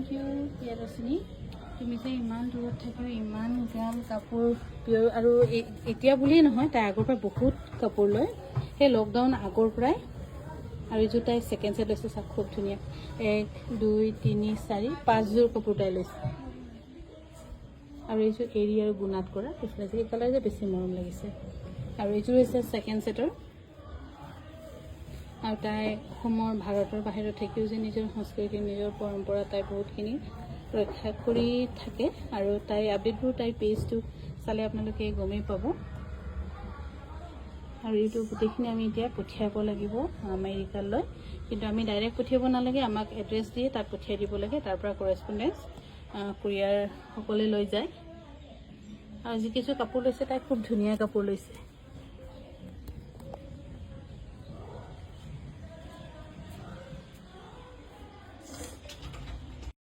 Thank U Priyadarshini. তুমি যে ইমান দূৰত থাকিও ইমান গাল কাপোৰ পিয়ৰ আৰু এতিয়া বুলিয়েই নহয়, তাই আগৰ পৰা বহুত কাপোৰ লয়, সেই লকডাউন আগৰ পৰাই। আৰু এইযোৰ তাই ছেকেণ্ড ছেট লৈছে, চাওক খুব ধুনীয়া। 1 2 3 4 5যোৰ কাপোৰ তাই লৈছে। আৰু এইযোৰ এৰী আৰু গুণাত কৰা পিছলাইছে, এই কালাৰ যে বেছি মৰম লাগিছে। আৰু এইযোৰ হৈছে ছেকেণ্ড ছেটৰ। আৰু তাই অসমৰ ভাৰতৰ বাহিৰত থাকিও যে নিজৰ সংস্কৃতি নিজৰ পৰম্পৰা তাই বহুতখিনি ৰক্ষা কৰি থাকে। আৰু তাই আপডেটবোৰ তাইৰ পেজটো চালে আপোনালোকে গমেই পাব। আৰু এইটো গোটেইখিনি আমি এতিয়া পঠিয়াব লাগিব আমেৰিকালৈ, কিন্তু আমি ডাইৰেক্ট পঠিয়াব নালাগে, আমাক এড্ৰেছ দিয়ে তাত পঠিয়াই দিব লাগে। তাৰ পৰা কৰেছপণ্ডেঞ্চ কুৰিয়াৰসকলে লৈ যায়। আৰু যিকেইযোৰ কাপোৰ লৈছে তাই খুব ধুনীয়া কাপোৰ লৈছে।